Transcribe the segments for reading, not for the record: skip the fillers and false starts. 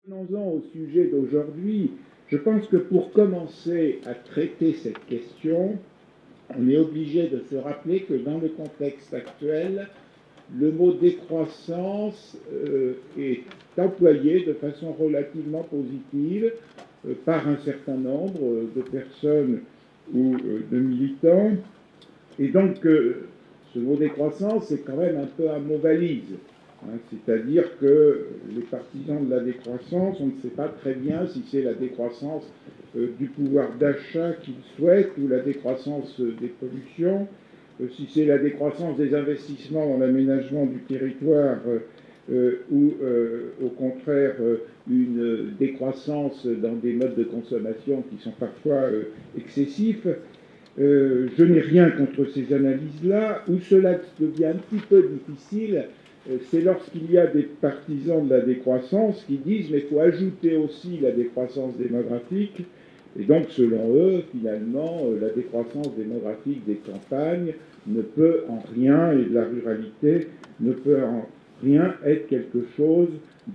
Venons-en au sujet d'aujourd'hui. Je pense que pour commencer à traiter cette question, on est obligé de se rappeler que dans le contexte actuel, le mot décroissance est employé de façon relativement positive par un certain nombre de personnes ou de militants. Et donc, ce mot décroissance, c'est quand même un peu un mot valise. C'est-à-dire que les partisans de la décroissance, on ne sait pas très bien si c'est la décroissance du pouvoir d'achat qu'ils souhaitent ou la décroissance des pollutions, si c'est la décroissance des investissements dans l'aménagement du territoire ou au contraire une décroissance dans des modes de consommation qui sont parfois excessifs. Je n'ai rien contre ces analyses-là. Où cela devient un petit peu difficile, c'est lorsqu'il y a des partisans de la décroissance qui disent mais il faut ajouter aussi la décroissance démographique. Et donc, selon eux, finalement, la décroissance démographique des campagnes ne peut en rien, et de la ruralité, ne peut en rien être quelque chose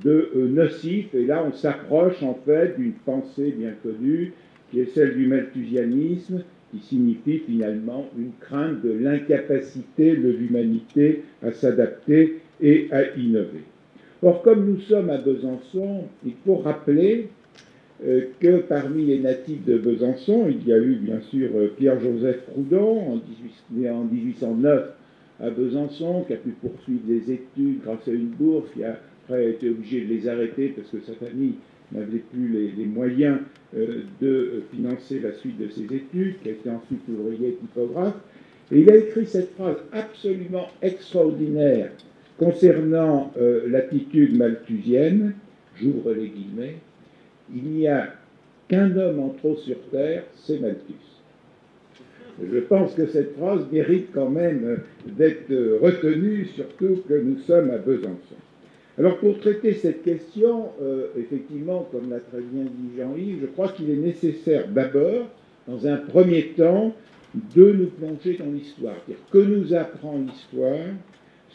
de nocif. Et là, on s'approche en fait d'une pensée bien connue, qui est celle du malthusianisme, qui signifie finalement une crainte de l'incapacité de l'humanité à s'adapter et à innover. Or, comme nous sommes à Besançon, il faut rappeler que parmi les natifs de Besançon, il y a eu bien sûr Pierre-Joseph Proudhon, né en 1809 à Besançon, qui a pu poursuivre des études grâce à une bourse, qui a après été obligé de les arrêter parce que sa famille n'avait plus les moyens de financer la suite de ses études, qui a été ensuite ouvrier typographe. Et il a écrit cette phrase absolument extraordinaire concernant l'attitude malthusienne, j'ouvre les guillemets, il n'y a qu'un homme en trop sur Terre, c'est Malthus. Je pense que cette phrase mérite quand même d'être retenue, surtout que nous sommes à Besançon. Alors pour traiter cette question, effectivement, comme l'a très bien dit Jean-Yves, je crois qu'il est nécessaire d'abord, dans un premier temps, de nous plonger dans l'histoire. C'est-à-dire que nous apprend l'histoire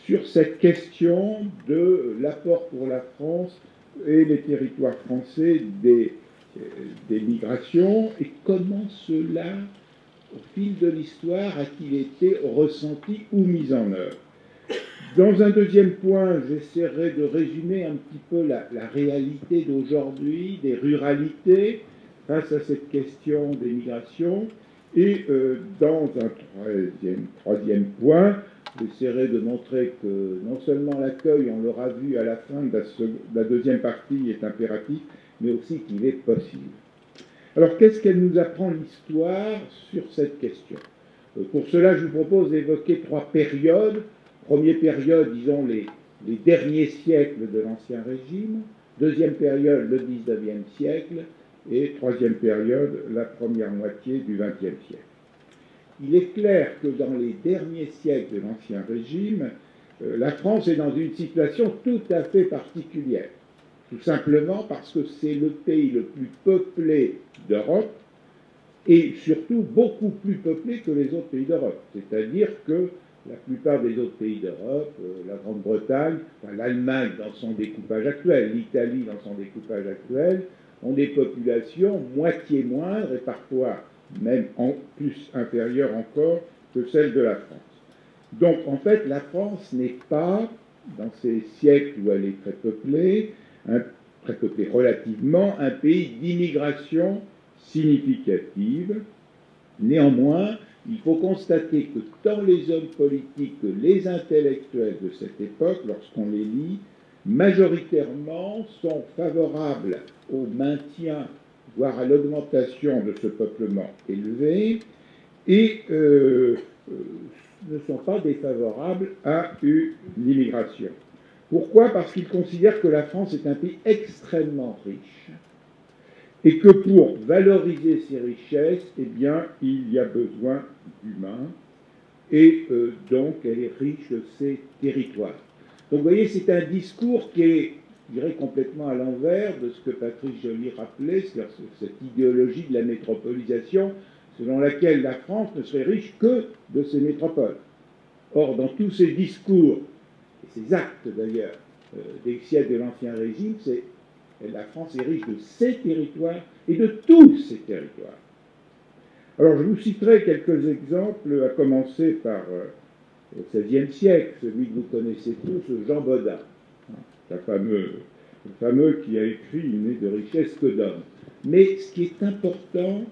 sur cette question de l'apport pour la France et les territoires français des migrations, et comment cela, au fil de l'histoire, a-t-il été ressenti ou mis en œuvre. Dans un deuxième point, j'essaierai de résumer un petit peu la réalité d'aujourd'hui, des ruralités, face à cette question des migrations. Et dans un troisième point, j'essaierai de montrer que non seulement l'accueil, on l'aura vu à la fin de la deuxième partie, est impératif, mais aussi qu'il est possible. Alors, qu'est-ce qu'elle nous apprend l'histoire sur cette question ? Pour cela, je vous propose d'évoquer trois périodes. Première période, disons, les derniers siècles de l'Ancien Régime. Deuxième période, le XIXe siècle. Et troisième période, la première moitié du XXe siècle. Il est clair que dans les derniers siècles de l'Ancien Régime, la France est dans une situation tout à fait particulière. Tout simplement parce que c'est le pays le plus peuplé d'Europe, et surtout beaucoup plus peuplé que les autres pays d'Europe. C'est-à-dire que la plupart des autres pays d'Europe, la Grande-Bretagne, enfin, l'Allemagne dans son découpage actuel, l'Italie dans son découpage actuel, ont des populations moitié moindres et parfois même en plus inférieures encore que celles de la France. Donc en fait, la France n'est pas, dans ces siècles où elle est très peuplée relativement, un pays d'immigration significative. Néanmoins, il faut constater que tant les hommes politiques que les intellectuels de cette époque, lorsqu'on les lit, majoritairement sont favorables au maintien, voire à l'augmentation de ce peuplement élevé, et ne sont pas défavorables à une immigration. Pourquoi ? Parce qu'ils considèrent que la France est un pays extrêmement riche, et que pour valoriser ces richesses, eh bien, il y a besoin d'humains, et donc elle est riche de ses territoires. Donc vous voyez, c'est un discours qui est, je dirais, complètement à l'envers de ce que Patrice Joly rappelait, c'est-à-dire cette idéologie de la métropolisation, selon laquelle la France ne serait riche que de ses métropoles. Or, dans tous ces discours, et ces actes d'ailleurs, des siècles de l'Ancien Régime, c'est Et la France est riche de ses territoires et de tous ses territoires. Alors je vous citerai quelques exemples, à commencer par au XVIe siècle, celui que vous connaissez tous, Jean Bodin, le fameux qui a écrit « Il n'est de richesse que d'homme ». Mais ce qui est important,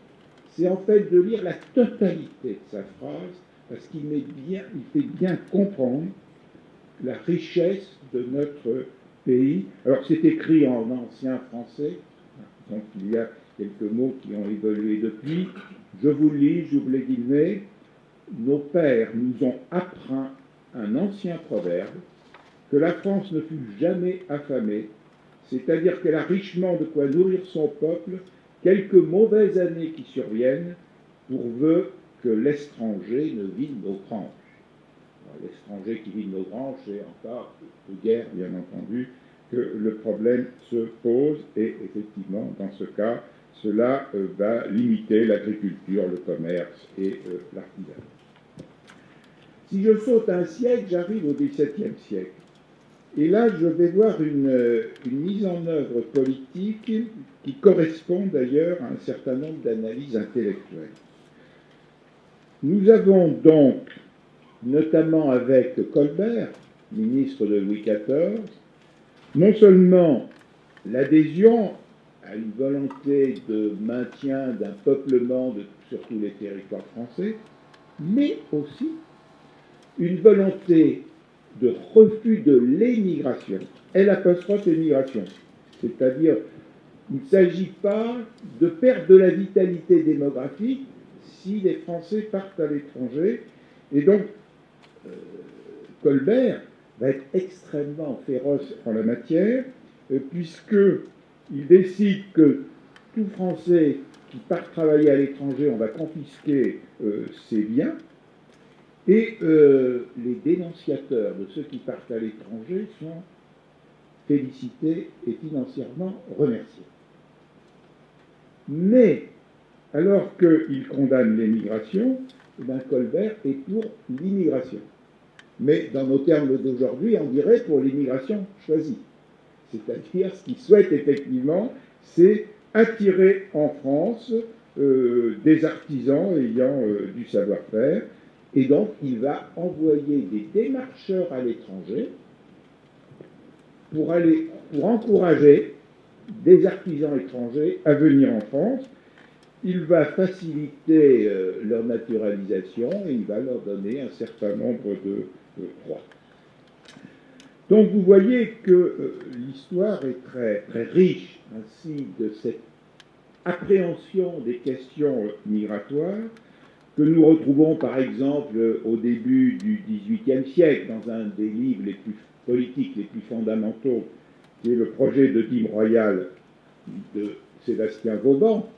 c'est en fait de lire la totalité de sa phrase, parce qu'il fait bien comprendre la richesse de notre pays. Alors c'est écrit en ancien français, donc il y a quelques mots qui ont évolué depuis. Je vous le lis, j'ouvre les guillemets. Nos pères nous ont appris un ancien proverbe, que la France ne fut jamais affamée, c'est-à-dire qu'elle a richement de quoi nourrir son peuple, quelques mauvaises années qui surviennent, pourvu que l'étranger ne vide nos granges. L'étranger qui vide nos granges, c'est encore de guerre, bien entendu, que le problème se pose, et effectivement, dans ce cas, cela va limiter l'agriculture, le commerce et l'artisanat. Si je saute un siècle, j'arrive au XVIIe siècle. Et là, je vais voir une mise en œuvre politique qui correspond d'ailleurs à un certain nombre d'analyses intellectuelles. Nous avons donc, notamment avec Colbert, ministre de Louis XIV, non seulement l'adhésion à une volonté de maintien d'un peuplement sur tous les territoires français, mais aussi une volonté de refus de l'émigration, l'apostrophe émigration. C'est-à-dire, il ne s'agit pas de perdre de la vitalité démographique si les Français partent à l'étranger. Et donc, Colbert va être extrêmement féroce en la matière, puisqu'il décide que tout Français qui part travailler à l'étranger, on va confisquer ses biens. Et les dénonciateurs de ceux qui partent à l'étranger sont félicités et financièrement remerciés. Mais, alors qu'il condamne l'émigration, Colbert est pour l'immigration. Mais dans nos termes d'aujourd'hui, on dirait pour l'immigration choisie. C'est-à-dire, ce qu'il souhaite effectivement, c'est attirer en France des artisans ayant du savoir-faire. Et donc, il va envoyer des démarcheurs à l'étranger pour encourager des artisans étrangers à venir en France. Il va faciliter leur naturalisation et il va leur donner un certain nombre de droits. Donc, vous voyez que l'histoire est très, très riche ainsi de cette appréhension des questions migratoires, que nous retrouvons par exemple au début du XVIIIe siècle dans un des livres les plus politiques, les plus fondamentaux, qui est le projet de dîme royale de Sébastien Vauban,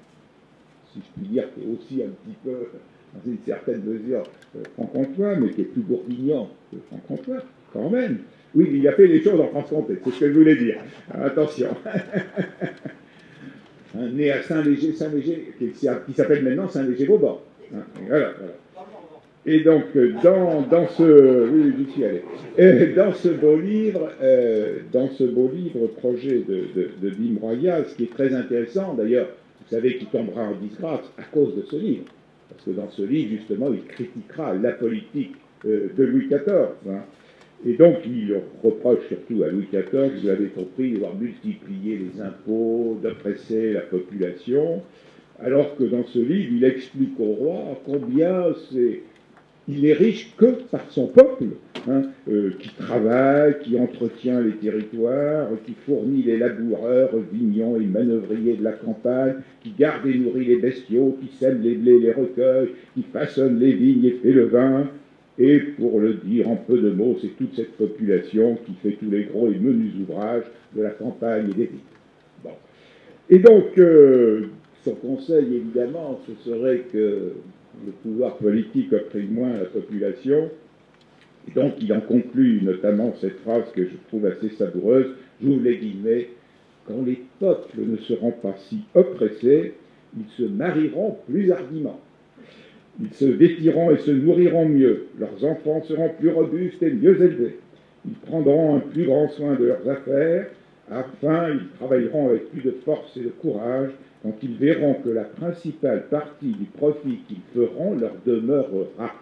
si je puis dire, qui est aussi un petit peu, dans une certaine mesure, franc-comtois, mais qui est plus bourguignon que franc-comtois, quand même. Oui, il a fait les choses en Franche-Comté, c'est ce que je voulais dire. Alors, attention. Né à Saint-Léger, qui s'appelle maintenant Saint-Léger-Vauban. Voilà. Et donc, dans ce beau livre, projet de dîme royale, ce qui est très intéressant, d'ailleurs, vous savez qu'il tombera en disgrâce à cause de ce livre, parce que dans ce livre, justement, il critiquera la politique de Louis XIV. Et donc, il reproche surtout à Louis XIV, vous l'avez compris, d'avoir multiplié les impôts, d'oppresser la population, alors que dans ce livre, il explique au roi combien il est riche que par son peuple, qui travaille, qui entretient les territoires, qui fournit les laboureurs, vignons et manœuvriers de la campagne, qui garde et nourrit les bestiaux, qui sème les blés, les recueille, qui façonne les vignes et fait le vin. Et pour le dire en peu de mots, c'est toute cette population qui fait tous les gros et menus ouvrages de la campagne et des villes. Bon. Et donc, son conseil, évidemment, ce serait que le pouvoir politique opprime moins la population. Et donc, il en conclut notamment cette phrase que je trouve assez savoureuse, j'ouvre les guillemets, quand les peuples ne seront pas si oppressés, ils se marieront plus hardiment. Ils se vêtiront et se nourriront mieux. Leurs enfants seront plus robustes et mieux élevés. Ils prendront un plus grand soin de leurs affaires. Enfin, ils travailleront avec plus de force et de courage quand ils verront que la principale partie du profit qu'ils feront leur demeurera.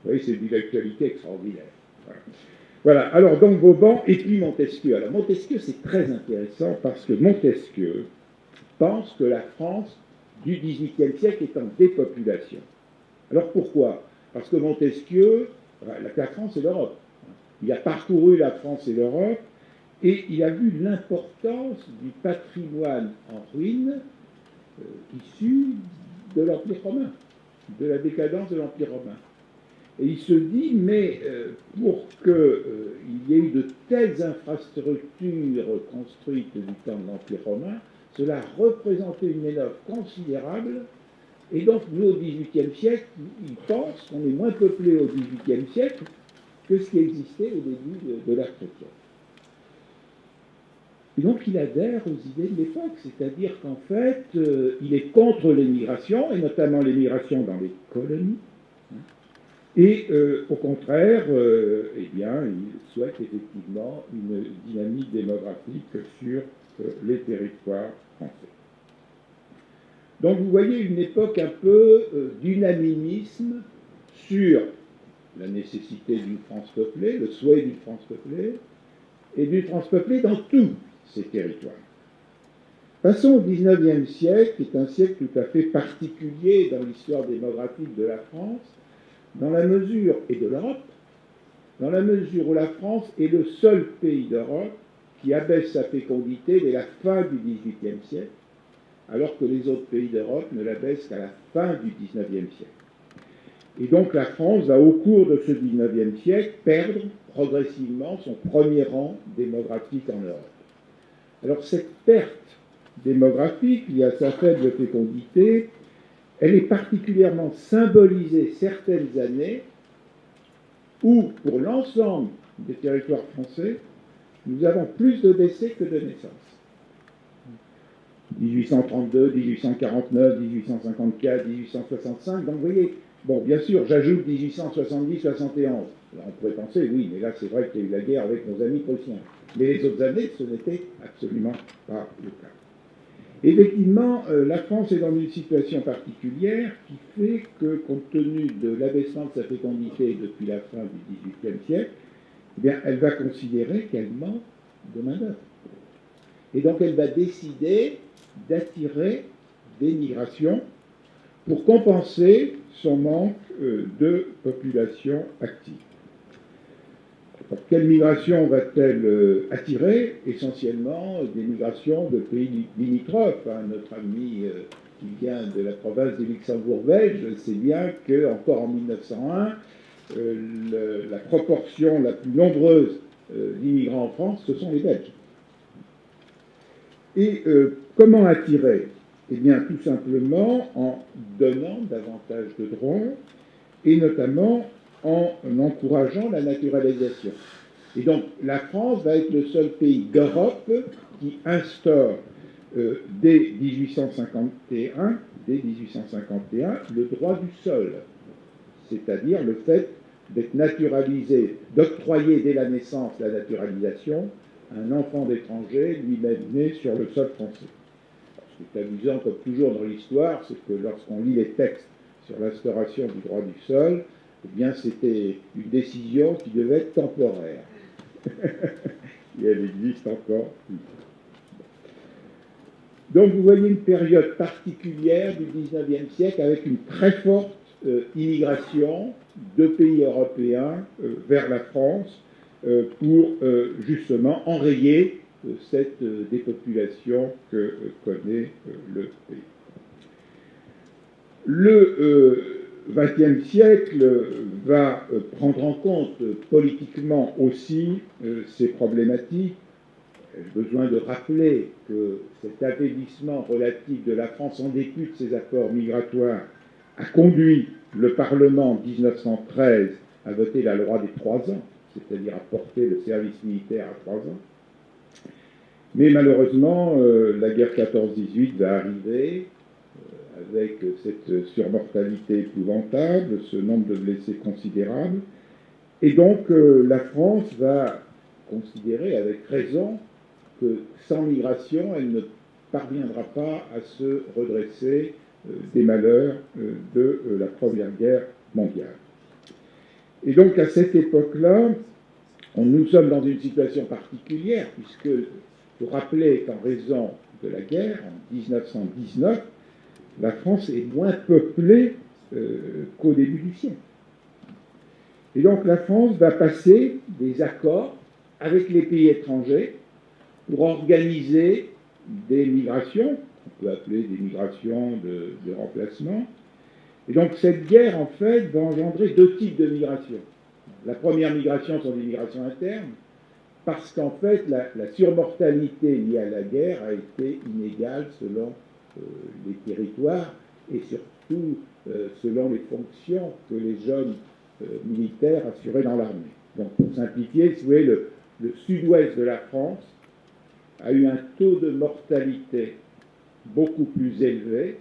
Vous voyez, c'est d'une actualité extraordinaire. Voilà, alors donc Vauban et puis Montesquieu. Alors Montesquieu, c'est très intéressant parce que Montesquieu pense que la France du XVIIIe siècle est en dépopulation. Alors pourquoi? Parce que Montesquieu, la France et l'Europe, il a parcouru la France et l'Europe et il a vu l'importance du patrimoine en ruine issu de l'Empire romain, de la décadence de l'Empire romain. Et il se dit, mais pour qu'il y ait eu de telles infrastructures construites du temps de l'Empire romain, cela représentait une manœuvre considérable. Et donc, nous, au XVIIIe siècle, ils pensent qu'on est moins peuplé au XVIIIe siècle que ce qui existait au début de l'ère chrétienne. Et donc, il adhère aux idées de l'époque, c'est-à-dire qu'en fait, il est contre l'émigration, et notamment l'émigration dans les colonies. Et au contraire, eh bien, il souhaite effectivement une dynamique démographique sur les territoires français. Donc vous voyez une époque un peu d'unanimisme sur la nécessité d'une France peuplée, le souhait d'une France peuplée, et d'une France peuplée dans tous ces territoires. Passons au XIXe siècle, qui est un siècle tout à fait particulier dans l'histoire démographique de la France, dans la mesure, et de l'Europe, dans la mesure où la France est le seul pays d'Europe qui abaisse sa fécondité dès la fin du XVIIIe siècle, alors que les autres pays d'Europe ne l'abaissent qu'à la fin du XIXe siècle. Et donc la France va, au cours de ce XIXe siècle, perdre progressivement son premier rang démographique en Europe. Alors cette perte démographique, liée à sa faible fécondité, elle est particulièrement symbolisée certaines années où, pour l'ensemble des territoires français, nous avons plus de décès que de naissances. 1832, 1849, 1854, 1865, donc vous voyez, bon, bien sûr, j'ajoute 1870-71. On pourrait penser, oui, mais là c'est vrai qu'il y a eu la guerre avec nos amis prussiens. Mais les autres années, ce n'était absolument pas le cas. Effectivement, la France est dans une situation particulière qui fait que, compte tenu de l'abaissement de sa fécondité depuis la fin du XVIIIe siècle, eh bien, elle va considérer qu'elle manque de main-d'œuvre. Et donc, elle va décider d'attirer des migrations pour compenser son manque de population active. Alors, quelle migration va-t-elle attirer? Essentiellement des migrations de pays limitrophes. Notre ami qui vient de la province du Luxembourg belge sait bien qu'encore en 1901, la proportion la plus nombreuse d'immigrants en France, ce sont les Belges. Et comment attirer? Eh bien, tout simplement en donnant davantage de droits, et notamment en encourageant la naturalisation. Et donc, la France va être le seul pays d'Europe qui instaure dès 1851 le droit du sol, c'est-à-dire le fait d'être naturalisé, d'octroyer dès la naissance la naturalisation à un enfant d'étranger lui-même né sur le sol français. Alors, ce qui est amusant, comme toujours dans l'histoire, c'est que lorsqu'on lit les textes sur l'instauration du droit du sol, eh bien, c'était une décision qui devait être temporaire. Et elle existe encore. Donc, vous voyez une période particulière du XIXe siècle avec une très forte immigration de pays européens vers la France pour justement enrayer cette dépopulation que connaît le pays. Le XXe siècle va prendre en compte politiquement aussi ces problématiques. J'ai besoin de rappeler que cet affaiblissement relatif de la France en dépit de ses apports migratoires a conduit le Parlement en 1913 à voter la loi des 3 ans, c'est-à-dire à porter le service militaire à 3 ans. Mais malheureusement, la guerre 14-18 va arriver avec cette surmortalité épouvantable, ce nombre de blessés considérable. Et donc, la France va considérer avec raison que sans migration, elle ne parviendra pas à se redresser des malheurs de la Première Guerre mondiale. Et donc à cette époque-là, nous sommes dans une situation particulière, puisque il faut rappeler qu'en raison de la guerre, en 1919, la France est moins peuplée qu'au début du siècle. Et donc la France va passer des accords avec les pays étrangers pour organiser des migrations, on peut appeler des migrations de remplacement. Et donc cette guerre, en fait, va engendrer deux types de migrations. La première migration sont des migrations internes, parce qu'en fait, la surmortalité liée à la guerre a été inégale selon les territoires et surtout selon les fonctions que les jeunes militaires assuraient dans l'armée. Donc, pour simplifier, si vous voulez, le sud-ouest de la France a eu un taux de mortalité beaucoup plus élevé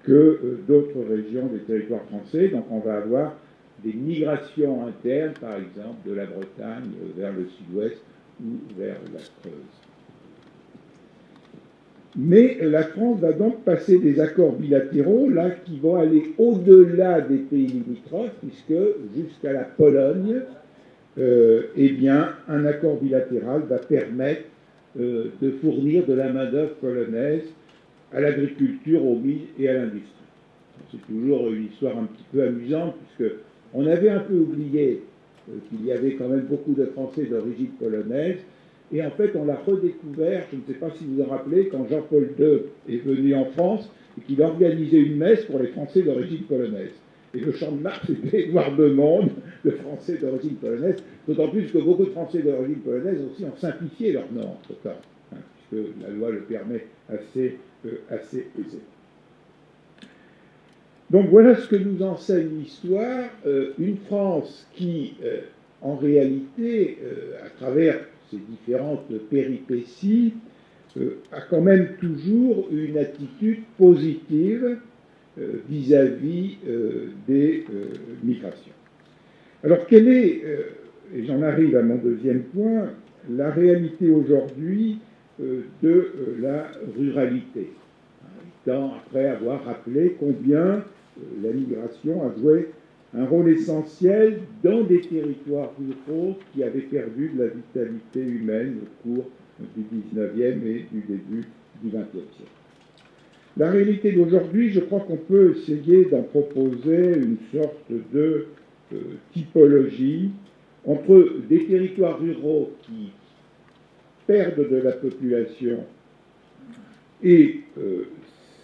que d'autres régions des territoires français. Donc, on va avoir des migrations internes, par exemple, de la Bretagne vers le sud-ouest ou vers la Creuse. Mais la France va donc passer des accords bilatéraux, là, qui vont aller au-delà des pays limitrophes, puisque jusqu'à la Pologne, eh bien, un accord bilatéral va permettre de fournir de la main-d'œuvre polonaise à l'agriculture, aux mines et à l'industrie. C'est toujours une histoire un petit peu amusante, puisque on avait un peu oublié qu'il y avait quand même beaucoup de Français d'origine polonaise, et en fait on l'a redécouvert, je ne sais pas si vous vous en rappelez, quand Jean-Paul II est venu en France et qu'il organisait une messe pour les Français d'origine polonaise. Et le champ de Mars était noir de monde de Français d'origine polonaise, d'autant plus que beaucoup de Français d'origine polonaise aussi ont simplifié leur nom entre-temps, hein, puisque la loi le permet assez aisément. Donc voilà ce que nous enseigne l'histoire, une France qui, en réalité, à travers ses différentes péripéties, a quand même toujours une attitude positive vis-à-vis des migrations. Alors quelle est, et j'en arrive à mon deuxième point, la réalité aujourd'hui de la ruralité, après avoir rappelé combien la migration a joué un rôle essentiel dans des territoires ruraux qui avaient perdu de la vitalité humaine au cours du XIXe et du début du XXe siècle. La réalité d'aujourd'hui, je crois qu'on peut essayer d'en proposer une sorte de typologie entre des territoires ruraux qui perdent de la population et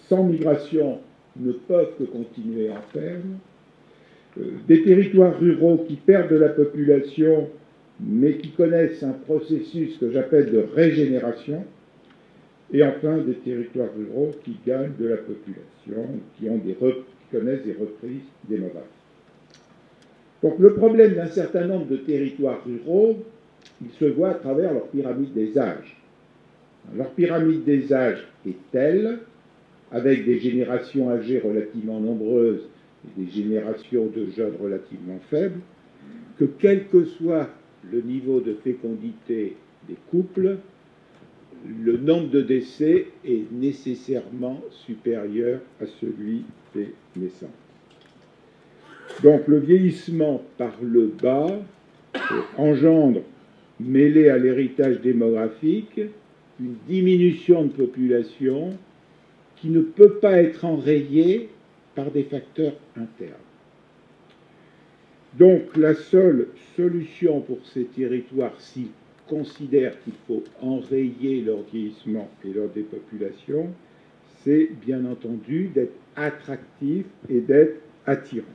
sans migration ne peuvent que continuer à en perdre, des territoires ruraux qui perdent de la population mais qui connaissent un processus que j'appelle de régénération, et enfin des territoires ruraux qui gagnent de la population, qui connaissent des reprises démographiques. Donc le problème d'un certain nombre de territoires ruraux, il se voit à travers leur pyramide des âges. Leur pyramide des âges est telle, avec des générations âgées relativement nombreuses et des générations de jeunes relativement faibles, que quel que soit le niveau de fécondité des couples, le nombre de décès est nécessairement supérieur à celui des naissances. Donc le vieillissement par le bas engendre, mêlé à l'héritage démographique, une diminution de population qui ne peut pas être enrayée par des facteurs internes. Donc la seule solution pour ces territoires, s'ils considèrent qu'il faut enrayer leur vieillissement et leur dépopulation, c'est bien entendu d'être attractif et d'être attirant.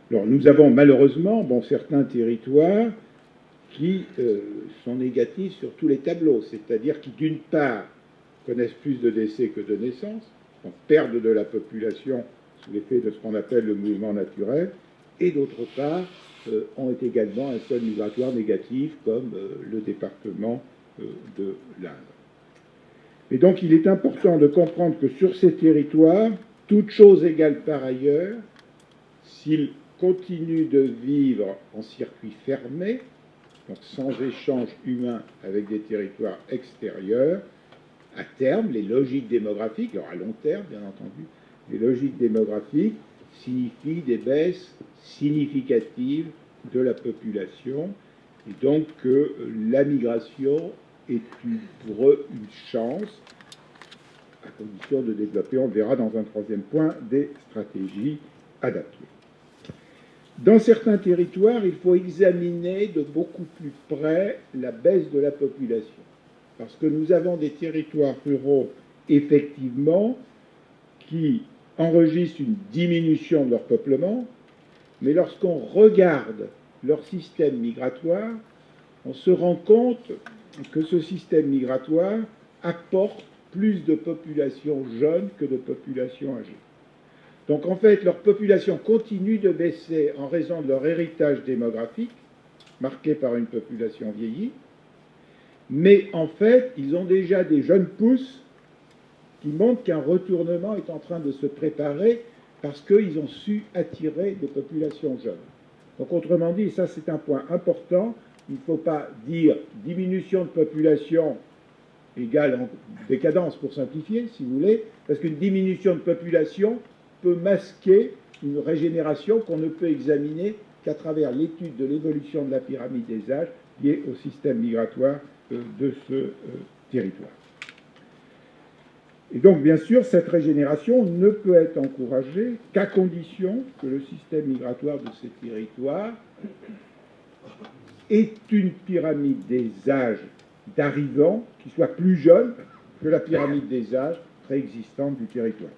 Alors nous avons malheureusement certains territoires qui sont négatifs sur tous les tableaux, c'est-à-dire qui d'une part connaissent plus de décès que de naissances, donc perdent de la population sous l'effet de ce qu'on appelle le mouvement naturel, et d'autre part ont également un sol migratoire négatif comme le département de l'Indre. Et donc il est important de comprendre que sur ces territoires, toutes choses égales par ailleurs, s'ils continuent de vivre en circuit fermé, donc sans échange humain avec des territoires extérieurs, à terme, les logiques démographiques, alors à long terme, bien entendu, les logiques démographiques signifient des baisses significatives de la population, et donc que la migration est pour eux une chance, à condition de développer, on le verra dans un troisième point, des stratégies adaptées. Dans certains territoires, il faut examiner de beaucoup plus près la baisse de la population, parce que nous avons des territoires ruraux, effectivement, qui enregistrent une diminution de leur peuplement, mais lorsqu'on regarde leur système migratoire, on se rend compte que ce système migratoire apporte plus de population jeune que de population âgée. Donc en fait, leur population continue de baisser en raison de leur héritage démographique, marqué par une population vieillie, mais en fait, ils ont déjà des jeunes pousses qui montrent qu'un retournement est en train de se préparer parce qu'ils ont su attirer des populations jeunes. Donc autrement dit, ça c'est un point important, il ne faut pas dire diminution de population égale décadence pour simplifier, si vous voulez, parce qu'une diminution de population peut masquer une régénération qu'on ne peut examiner qu'à travers l'étude de l'évolution de la pyramide des âges liée au système migratoire de ce territoire. Et donc, bien sûr, cette régénération ne peut être encouragée qu'à condition que le système migratoire de ces territoires ait une pyramide des âges d'arrivants qui soit plus jeune que la pyramide des âges préexistante du territoire.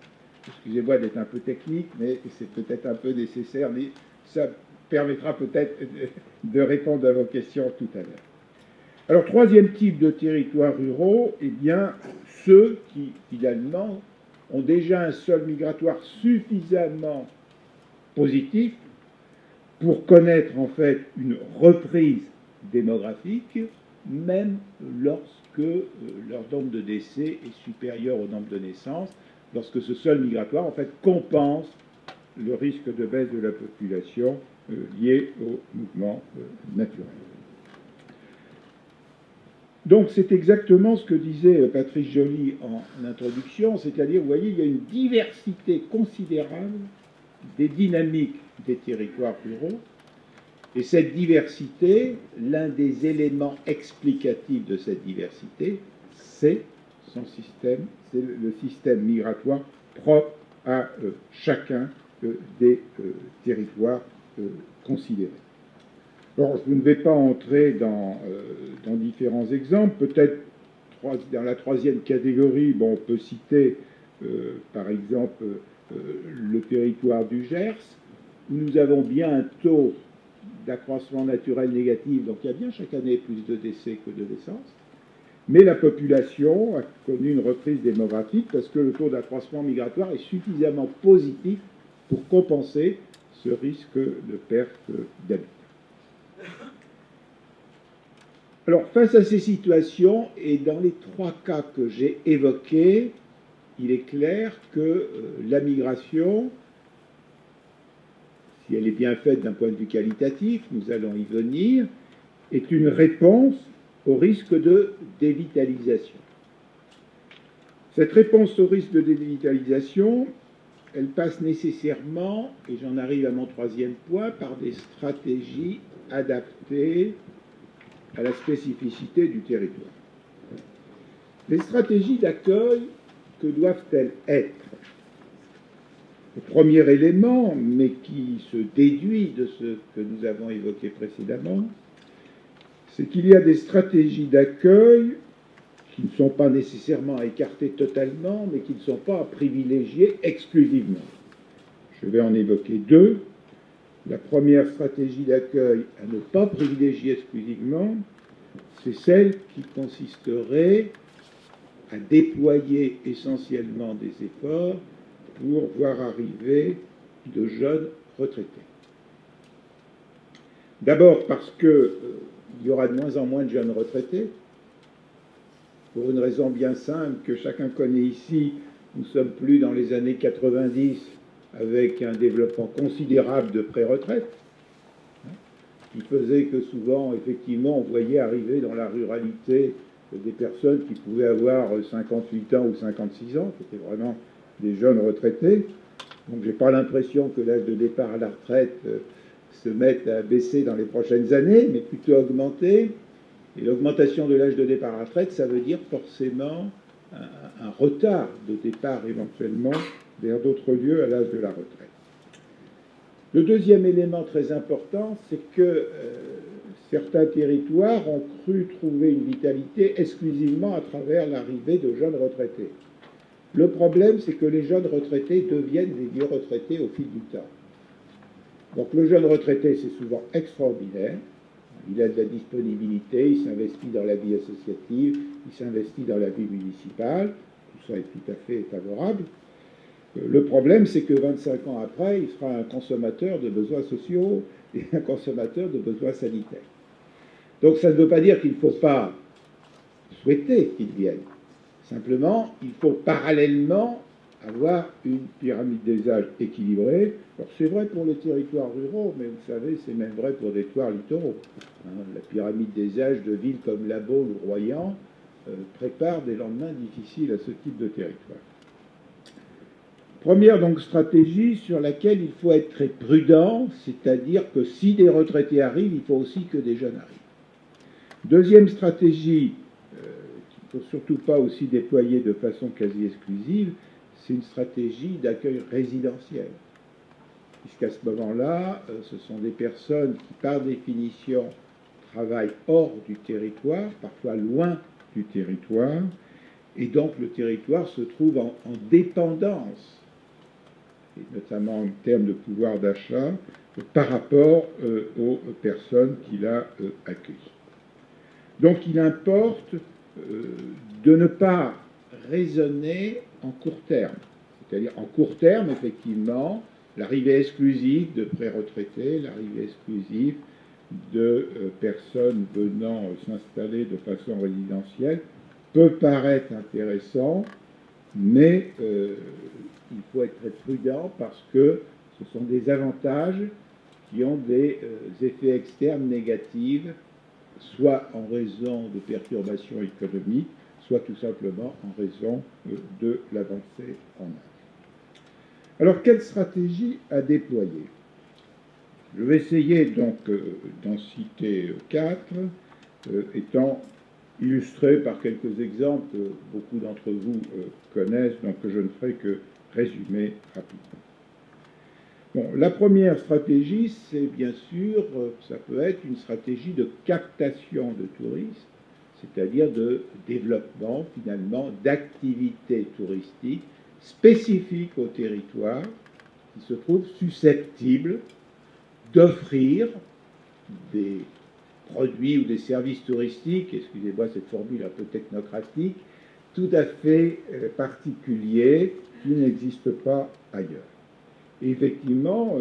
Excusez-moi d'être un peu technique, mais c'est peut-être un peu nécessaire, mais ça permettra peut-être de répondre à vos questions tout à l'heure. Alors, troisième type de territoires ruraux, eh bien, ceux qui, finalement, ont déjà un sol migratoire suffisamment positif pour connaître, en fait, une reprise démographique, même lorsque leur nombre de décès est supérieur au nombre de naissances, lorsque ce sol migratoire, en fait, compense le risque de baisse de la population lié au mouvement naturel. Donc c'est exactement ce que disait Patrice Joly en introduction, c'est-à-dire, vous voyez, il y a une diversité considérable des dynamiques des territoires ruraux, et cette diversité, l'un des éléments explicatifs de cette diversité, c'est son système, c'est le système migratoire propre à chacun des territoires considérés. Alors, je ne vais pas entrer dans différents exemples. Peut-être dans la troisième catégorie, bon, on peut citer par exemple le territoire du Gers, où nous avons bien un taux d'accroissement naturel négatif, donc il y a bien chaque année plus de décès que de naissances, mais la population a connu une reprise démographique parce que le taux d'accroissement migratoire est suffisamment positif pour compenser ce risque de perte d'habitat. Alors, face à ces situations, et dans les trois cas que j'ai évoqués, il est clair que la migration, si elle est bien faite d'un point de vue qualitatif, nous allons y venir, est une réponse au risque de dévitalisation. Cette réponse au risque de dévitalisation, elle passe nécessairement, et j'en arrive à mon troisième point, par des stratégies adaptées à la spécificité du territoire. Les stratégies d'accueil, que doivent-elles être? Le premier élément, mais qui se déduit de ce que nous avons évoqué précédemment, c'est qu'il y a des stratégies d'accueil qui ne sont pas nécessairement à écarter totalement, mais qui ne sont pas à privilégier exclusivement. Je vais en évoquer deux. La première stratégie d'accueil à ne pas privilégier exclusivement, c'est celle qui consisterait à déployer essentiellement des efforts pour voir arriver de jeunes retraités. D'abord parce qu'il y aura de moins en moins de jeunes retraités, pour une raison bien simple que chacun connaît ici, nous ne sommes plus dans les années 90 avec un développement considérable de pré-retraite. qui faisait que souvent, effectivement, on voyait arriver dans la ruralité des personnes qui pouvaient avoir 58 ans ou 56 ans, qui étaient vraiment des jeunes retraités. Donc je n'ai pas l'impression que l'âge de départ à la retraite se mette à baisser dans les prochaines années, mais plutôt à augmenter. Et l'augmentation de l'âge de départ à la retraite, ça veut dire forcément un retard de départ éventuellement vers d'autres lieux à l'âge de la retraite. Le deuxième élément très important, c'est que certains territoires ont cru trouver une vitalité exclusivement à travers l'arrivée de jeunes retraités. Le problème, c'est que les jeunes retraités deviennent des vieux retraités au fil du temps. Donc le jeune retraité, c'est souvent extraordinaire. Il a de la disponibilité, il s'investit dans la vie associative, il s'investit dans la vie municipale. Tout ça est tout à fait favorable. Le problème, c'est que 25 ans après, il sera un consommateur de besoins sociaux et un consommateur de besoins sanitaires. Donc ça ne veut pas dire qu'il ne faut pas souhaiter qu'il vienne. Simplement, il faut parallèlement avoir une pyramide des âges équilibrée. Alors c'est vrai pour les territoires ruraux, mais vous savez, c'est même vrai pour des territoires littoraux. La pyramide des âges de villes comme La Baule ou Royan prépare des lendemains difficiles à ce type de territoire. Première donc stratégie sur laquelle il faut être très prudent, c'est-à-dire que si des retraités arrivent, il faut aussi que des jeunes arrivent. Deuxième stratégie, qu'il ne faut surtout pas aussi déployer de façon quasi exclusive, c'est une stratégie d'accueil résidentiel. Puisqu'à ce moment-là, ce sont des personnes qui, par définition, travaillent hors du territoire, parfois loin du territoire, et donc le territoire se trouve en dépendance, et notamment en termes de pouvoir d'achat, par rapport aux personnes qu'il a accueillies. Donc il importe de ne pas raisonner en court terme. C'est-à-dire en court terme, effectivement, l'arrivée exclusive de pré-retraités, l'arrivée exclusive de personnes venant s'installer de façon résidentielle peut paraître intéressant, mais il faut être très prudent parce que ce sont des avantages qui ont des effets externes négatifs, soit en raison de perturbations économiques, soit tout simplement en raison de l'avancée en âge. Alors, quelle stratégie à déployer? Je vais essayer donc d'en citer 4, étant illustrés par quelques exemples que beaucoup d'entre vous connaissent, donc je ne ferai que résumer rapidement. Bon, la première stratégie, c'est bien sûr, ça peut être une stratégie de captation de touristes, c'est-à-dire de développement finalement d'activités touristiques spécifiques au territoire qui se trouvent susceptibles d'offrir des produits ou des services touristiques, excusez-moi cette formule un peu technocratique, tout à fait particuliers qui n'existent pas ailleurs. Et effectivement,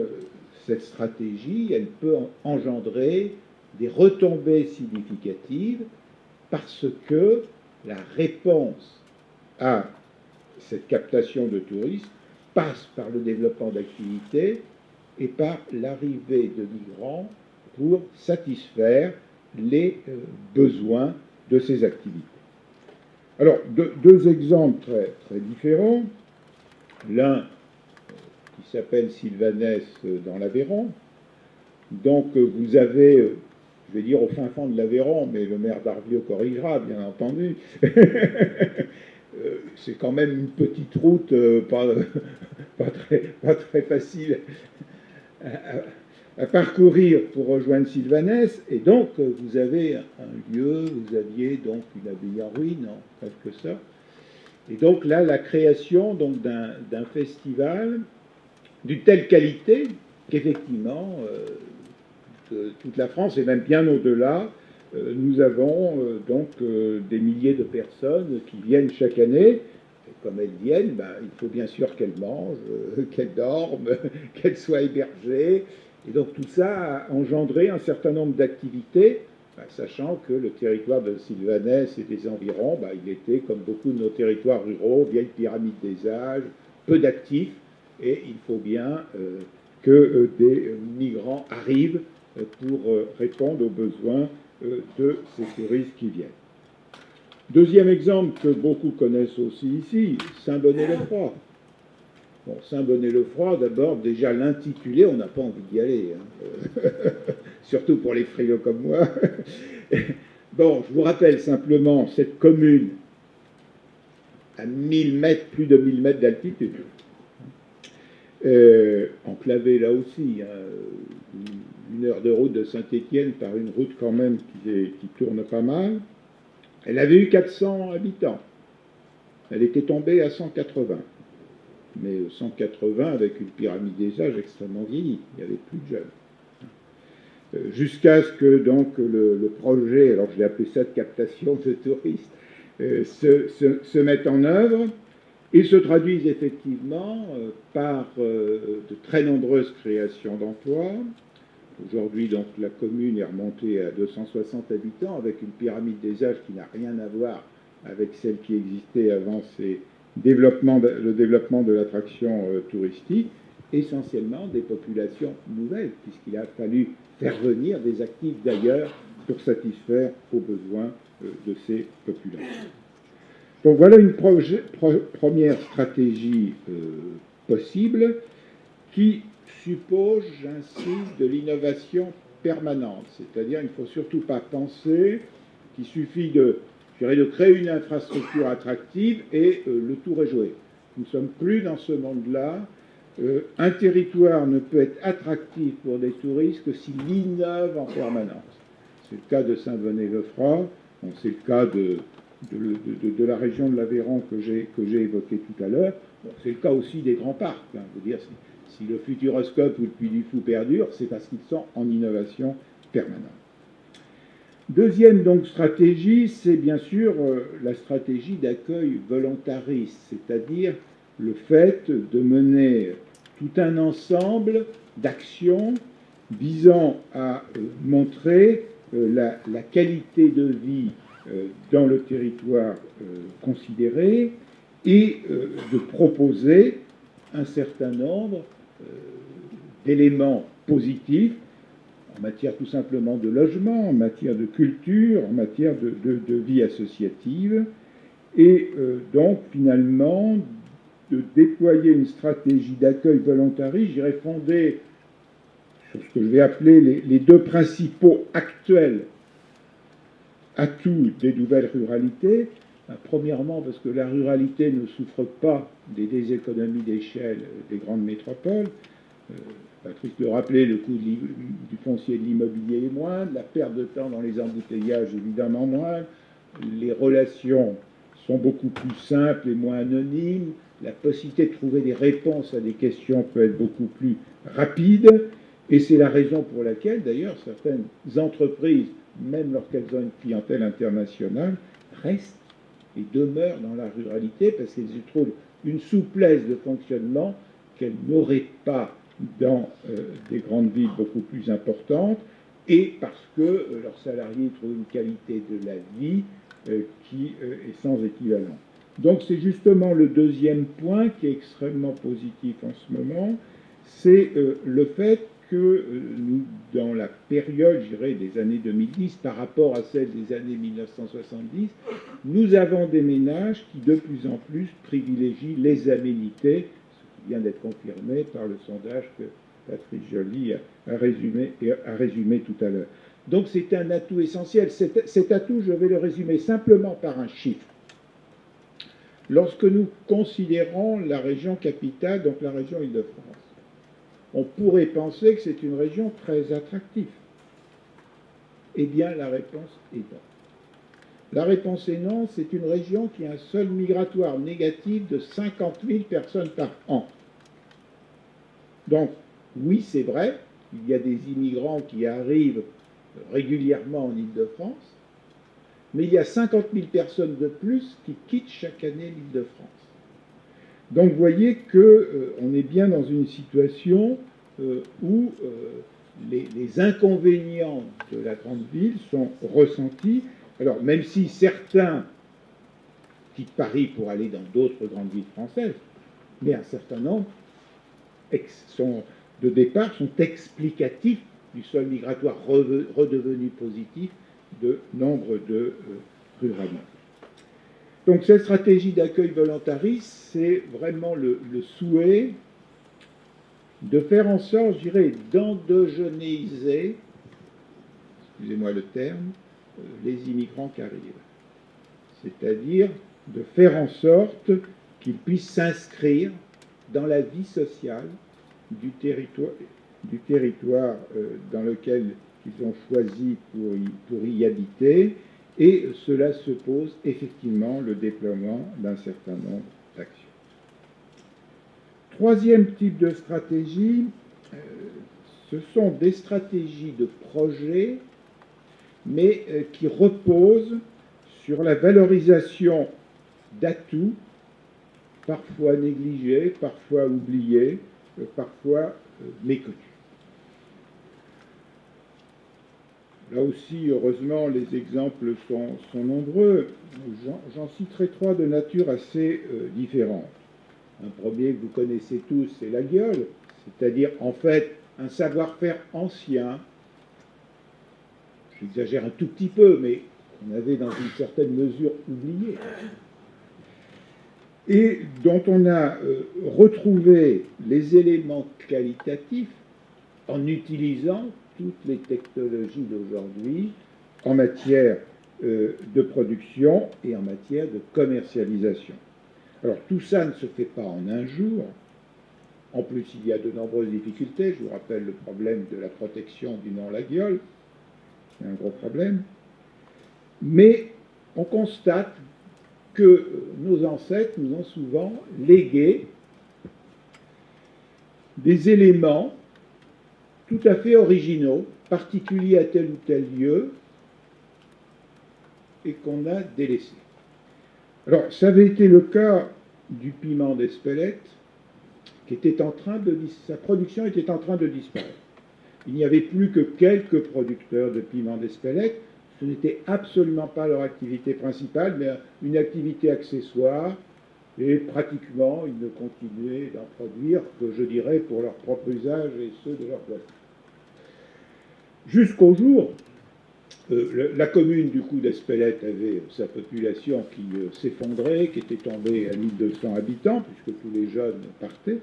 cette stratégie, elle peut engendrer des retombées significatives parce que la réponse à cette captation de touristes passe par le développement d'activités et par l'arrivée de migrants pour satisfaire les besoins de ces activités. Alors, deux exemples très, très différents. L'un qui s'appelle Sylvanès dans l'Aveyron. Donc, vous avez, je vais dire au fin fond de l'Aveyron, mais le maire d'Arvieux corrigera, bien entendu. C'est quand même une petite route pas très facile à parcourir pour rejoindre Sylvanès, et donc vous avez un lieu, vous aviez donc une abbaye en ruine en quelque sorte, et donc là la création donc d'un festival d'une telle qualité qu'effectivement toute la France et même bien au-delà, nous avons donc des milliers de personnes qui viennent chaque année. Et comme elles viennent, il faut bien sûr qu'elles mangent, qu'elles dorment, qu'elles soient hébergées. Et donc tout ça a engendré un certain nombre d'activités, sachant que le territoire de Sylvanès et des environs, il était, comme beaucoup de nos territoires ruraux, vieille pyramide des âges, peu d'actifs, et il faut bien que des migrants arrivent pour répondre aux besoins de ces touristes qui viennent. Deuxième exemple que beaucoup connaissent aussi ici, Saint-Bonnet-le-Froid. Bon, Saint-Bonnet-le-Froid, d'abord, déjà l'intitulé, on n'a pas envie d'y aller, hein. Surtout pour les frileux comme moi. Bon, je vous rappelle simplement cette commune à 1000 mètres, plus de 1000 mètres d'altitude, enclavée là aussi, hein, 1 heure de route de Saint-Étienne par une route quand même qui tourne pas mal. Elle avait eu 400 habitants. Elle était tombée à 180. Mais 180 avec une pyramide des âges extrêmement vieillie. Il n'y avait plus de jeunes. Jusqu'à ce que donc le projet, alors je l'ai appelé ça de captation de touristes, se mette en œuvre et se traduise effectivement par de très nombreuses créations d'emplois. Aujourd'hui, donc, la commune est remontée à 260 habitants avec une pyramide des âges qui n'a rien à voir avec celle qui existait avant le développement de l'attraction touristique, essentiellement des populations nouvelles, puisqu'il a fallu faire venir des actifs d'ailleurs pour satisfaire aux besoins de ces populations. Donc voilà une première stratégie possible qui suppose, j'insiste, de l'innovation permanente. C'est-à-dire qu'il ne faut surtout pas penser qu'il suffit de créer une infrastructure attractive et le tour est joué. Nous ne sommes plus dans ce monde-là. Un territoire ne peut être attractif pour des touristes que s'il innove en permanence. C'est le cas de Saint-Bonnet-le-Froid, c'est le cas de la région de l'Aveyron que j'ai évoqué tout à l'heure. Bon, c'est le cas aussi des grands parcs. Hein. Je veux dire, si le Futuroscope ou le Puy du Fou perdure, c'est parce qu'ils sont en innovation permanente. Deuxième donc stratégie, c'est bien sûr la stratégie d'accueil volontariste, c'est-à-dire le fait de mener tout un ensemble d'actions visant à montrer la qualité de vie dans le territoire considéré et de proposer un certain nombre d'éléments positifs en matière tout simplement de logement, en matière de culture, en matière de vie associative, et donc finalement de déployer une stratégie d'accueil volontariste, je dirais fondée sur ce que je vais appeler les deux principaux actuels atouts des nouvelles ruralités. Premièrement, parce que la ruralité ne souffre pas des économies d'échelle des grandes métropoles. Patrice le rappelait, le coût du foncier de l'immobilier est moindre, la perte de temps dans les embouteillages évidemment moindre, les relations sont beaucoup plus simples et moins anonymes, la possibilité de trouver des réponses à des questions peut être beaucoup plus rapide, et c'est la raison pour laquelle d'ailleurs certaines entreprises, même lorsqu'elles ont une clientèle internationale, restent et demeurent dans la ruralité parce qu'elles y trouvent une souplesse de fonctionnement qu'elles n'auraient pas dans des grandes villes beaucoup plus importantes, et parce que leurs salariés trouvent une qualité de la vie qui est sans équivalent. Donc c'est justement le deuxième point qui est extrêmement positif en ce moment, c'est le fait que nous, dans la période, je dirais, des années 2010 par rapport à celle des années 1970, nous avons des ménages qui de plus en plus privilégient les aménités, vient d'être confirmé par le sondage que Patrice Joly a résumé tout à l'heure. Donc c'est un atout essentiel. Cet atout, je vais le résumer simplement par un chiffre. Lorsque nous considérons la région capitale, donc la région Île-de-France, on pourrait penser que c'est une région très attractive. Eh bien, la réponse est non. La réponse est non, c'est une région qui a un solde migratoire négatif de 50 000 personnes par an. Donc, oui, c'est vrai, il y a des immigrants qui arrivent régulièrement en Île-de-France, mais il y a 50 000 personnes de plus qui quittent chaque année l'Île-de-France. Donc, vous voyez qu'on est bien dans une situation où les inconvénients de la grande ville sont ressentis. Alors, même si certains quittent Paris pour aller dans d'autres grandes villes françaises, mais un certain nombre de départ sont explicatifs du sol migratoire redevenu positif de nombre de rurales. Donc cette stratégie d'accueil volontariste, c'est vraiment le souhait de faire en sorte, je dirais, d'endogénéiser, excusez-moi le terme, les immigrants qui arrivent. C'est-à-dire de faire en sorte qu'ils puissent s'inscrire dans la vie sociale du territoire dans lequel ils ont choisi pour y habiter, et cela suppose effectivement le déploiement d'un certain nombre d'actions. Troisième type de stratégie, ce sont des stratégies de projet, mais qui reposent sur la valorisation d'atouts, parfois négligés, parfois oubliés, parfois méconnus. Là aussi, heureusement, les exemples sont nombreux. J'en citerai trois de nature assez différente. Un premier que vous connaissez tous, c'est la gueule, c'est-à-dire en fait un savoir-faire ancien, j'exagère un tout petit peu, mais qu'on avait dans une certaine mesure oublié, et dont on a retrouvé les éléments qualitatifs en utilisant toutes les technologies d'aujourd'hui en matière de production et en matière de commercialisation. Alors tout ça ne se fait pas en un jour. En plus, il y a de nombreuses difficultés. Je vous rappelle le problème de la protection du non-laguiole. C'est un gros problème. Mais on constate que nos ancêtres nous ont souvent légué des éléments tout à fait originaux, particuliers à tel ou tel lieu, et qu'on a délaissés. Alors, ça avait été le cas du piment d'Espelette, qui était en train de sa production était en train de disparaître. Il n'y avait plus que quelques producteurs de piment d'Espelette. Ce n'était absolument pas leur activité principale, mais une activité accessoire, et pratiquement, ils ne continuaient d'en produire que, je dirais, pour leur propre usage et ceux de leurs voisins. Jusqu'au jour, la commune du coup d'Espelette avait sa population qui s'effondrait, qui était tombée à 1200 habitants, puisque tous les jeunes partaient.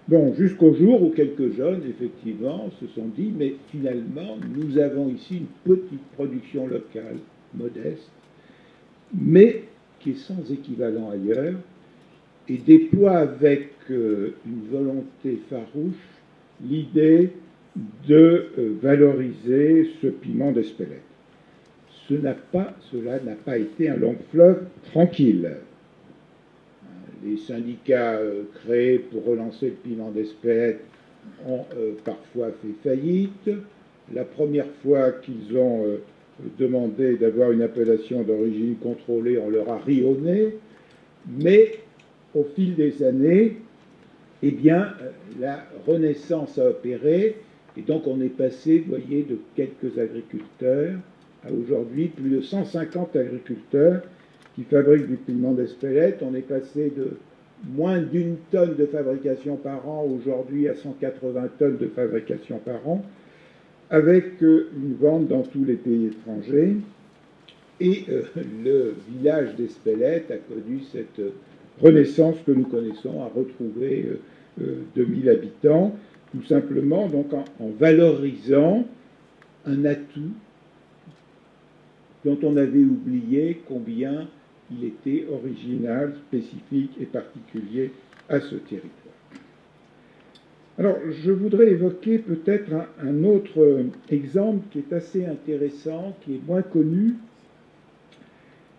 Donc jusqu'au jour où quelques jeunes, effectivement, se sont dit, mais finalement, nous avons ici une petite production locale, modeste, mais qui est sans équivalent ailleurs, et déploie avec une volonté farouche l'idée de valoriser ce piment d'Espelette. Cela n'a pas été un long fleuve tranquille. Les syndicats créés pour relancer le piment d'Espelette ont parfois fait faillite. La première fois qu'ils ont demandé d'avoir une appellation d'origine contrôlée, on leur a ri au nez. Mais au fil des années, eh bien, la renaissance a opéré, et donc on est passé, vous voyez, de quelques agriculteurs à aujourd'hui plus de 150 agriculteurs qui fabriquent du piment d'Espelette. On est passé de moins d'1 tonne de fabrication par an aujourd'hui à 180 tonnes de fabrication par an, avec une vente dans tous les pays étrangers. Et le village d'Espelette a connu cette renaissance que nous connaissons, a retrouvé 2000 habitants, tout simplement donc en valorisant un atout dont on avait oublié combien il était original, spécifique et particulier à ce territoire. Alors, je voudrais évoquer peut-être un autre exemple qui est assez intéressant, qui est moins connu.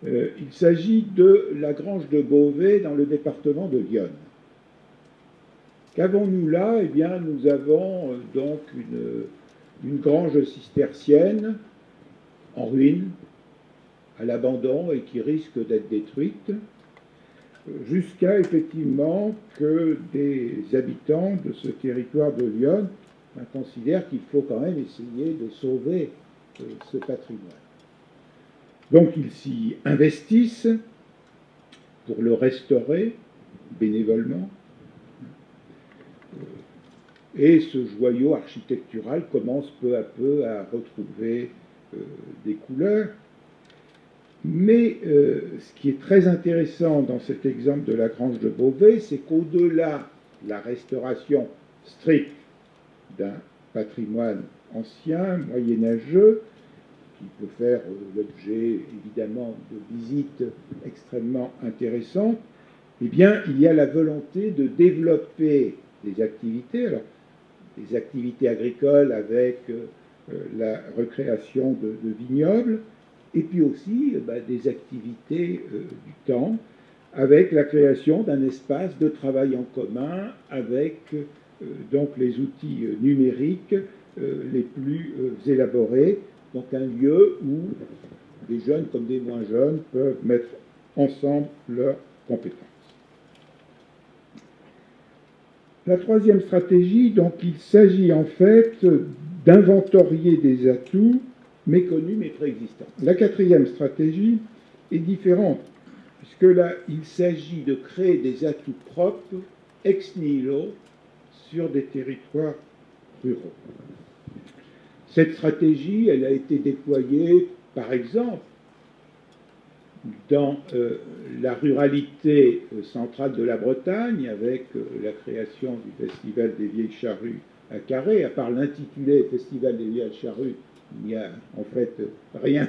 Il s'agit de la grange de Beauvais dans le département de l'Yonne. Qu'avons-nous là? Eh bien, nous avons donc une grange cistercienne en ruine, à l'abandon et qui risque d'être détruite, jusqu'à effectivement que des habitants de ce territoire de Lyon considèrent qu'il faut quand même essayer de sauver ce patrimoine. Donc ils s'y investissent pour le restaurer bénévolement. Et ce joyau architectural commence peu à peu à retrouver des couleurs. Mais ce qui est très intéressant dans cet exemple de la grange de Beauvais, c'est qu'au-delà de la restauration stricte d'un patrimoine ancien, moyenâgeux, qui peut faire l'objet évidemment de visites extrêmement intéressantes, eh bien, il y a la volonté de développer des activités, alors des activités agricoles avec la recréation de vignobles, et puis aussi des activités du temps, avec la création d'un espace de travail en commun, avec donc les outils numériques les plus élaborés, donc un lieu où des jeunes comme des moins jeunes peuvent mettre ensemble leurs compétences. La troisième stratégie, donc il s'agit en fait d'inventorier des atouts méconnus mais préexistants. La quatrième stratégie est différente, puisque là, il s'agit de créer des atouts propres ex nihilo sur des territoires ruraux. Cette stratégie, elle a été déployée, par exemple, dans la ruralité centrale de la Bretagne, avec la création du Festival des Vieilles Charrues à Carhaix. À part l'intitulé Festival des Vieilles Charrues, il n'y a en fait rien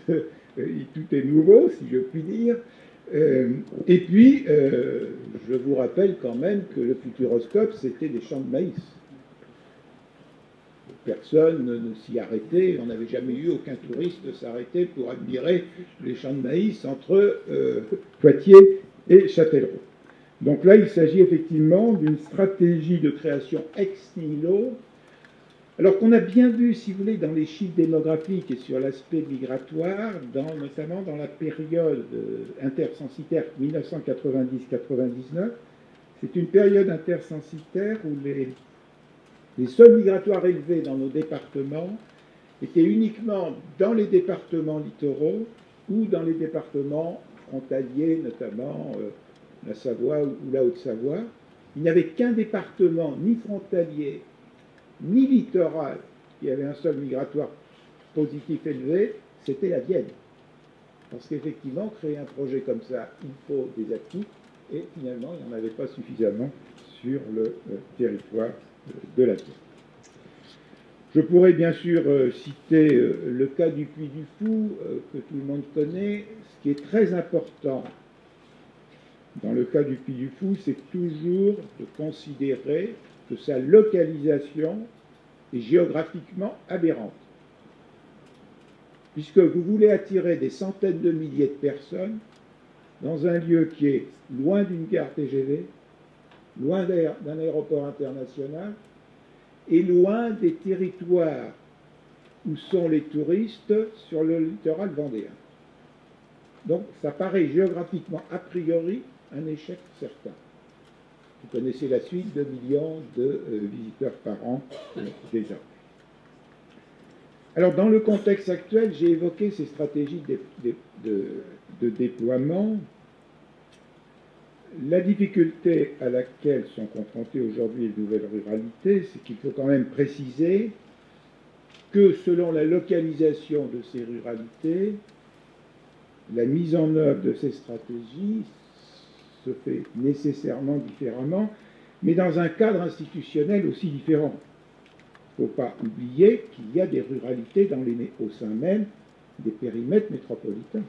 tout est nouveau, si je puis dire. Et puis, je vous rappelle quand même que le Futuroscope, c'était des champs de maïs. Personne ne s'y arrêtait, on n'avait jamais eu aucun touriste s'arrêter pour admirer les champs de maïs entre Poitiers et Châtellerault. Donc là, il s'agit effectivement d'une stratégie de création ex nihilo, alors qu'on a bien vu, si vous voulez, dans les chiffres démographiques et sur l'aspect migratoire, notamment dans la période intercensitaire 1990-99, c'est une période intercensitaire où les seuils migratoires élevés dans nos départements étaient uniquement dans les départements littoraux ou dans les départements frontaliers, notamment la Savoie ou la Haute-Savoie. Il n'y avait qu'un département, ni frontalier, ni littoral, qui avait un seuil migratoire positif élevé, c'était la Vienne. Parce qu'effectivement, créer un projet comme ça, il faut des atouts, et finalement, il n'y en avait pas suffisamment sur le territoire de la Vienne. Je pourrais bien sûr citer le cas du Puy du Fou, que tout le monde connaît. Ce qui est très important dans le cas du Puy du Fou, c'est toujours de considérer que sa localisation est géographiquement aberrante. Puisque vous voulez attirer des centaines de milliers de personnes dans un lieu qui est loin d'une gare TGV, loin d'un aéroport international, et loin des territoires où sont les touristes sur le littoral vendéen. Donc ça paraît géographiquement a priori un échec certain. Vous connaissez la suite, 2 millions de visiteurs par an déjà. Alors dans le contexte actuel, j'ai évoqué ces stratégies de déploiement. La difficulté à laquelle sont confrontées aujourd'hui les nouvelles ruralités, c'est qu'il faut quand même préciser que selon la localisation de ces ruralités, la mise en œuvre de ces stratégies se fait nécessairement différemment, mais dans un cadre institutionnel aussi différent. Il ne faut pas oublier qu'il y a des ruralités au sein même des périmètres métropolitains.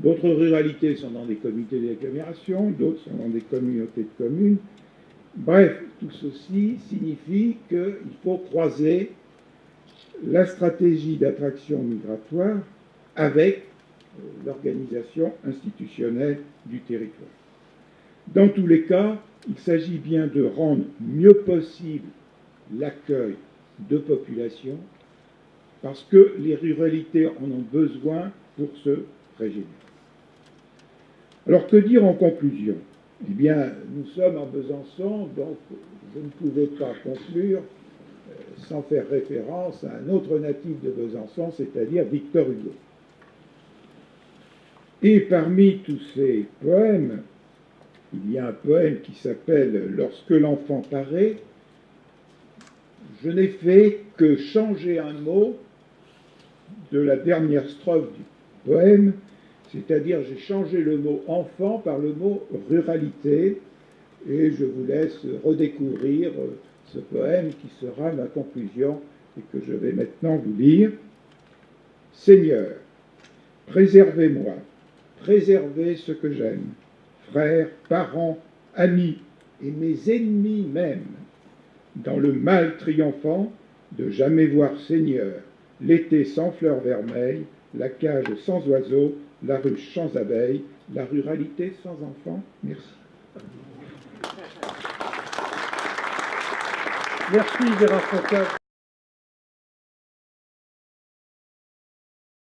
D'autres ruralités sont dans des comités d'agglomération, d'autres sont dans des communautés de communes. Bref, tout ceci signifie qu'il faut croiser la stratégie d'attraction migratoire avec l'organisation institutionnelle du territoire. Dans tous les cas, il s'agit bien de rendre mieux possible l'accueil de populations parce que les ruralités en ont besoin pour se régénérer. Alors, que dire en conclusion? Eh bien, nous sommes en Besançon, donc je ne pouvais pas conclure sans faire référence à un autre natif de Besançon, c'est-à-dire Victor Hugo. Et parmi tous ces poèmes, il y a un poème qui s'appelle « Lorsque l'enfant paraît ». Je n'ai fait que changer un mot de la dernière strophe du poème, c'est-à-dire j'ai changé le mot enfant par le mot ruralité, et je vous laisse redécouvrir ce poème qui sera ma conclusion et que je vais maintenant vous lire. Seigneur, préservez-moi, préservez ce que j'aime, frères, parents, amis et mes ennemis même, dans le mal triomphant de jamais voir Seigneur, l'été sans fleurs vermeilles, la cage sans oiseaux, la ruche sans abeilles, la ruralité sans enfants. Merci. Merci Gérard Foncade.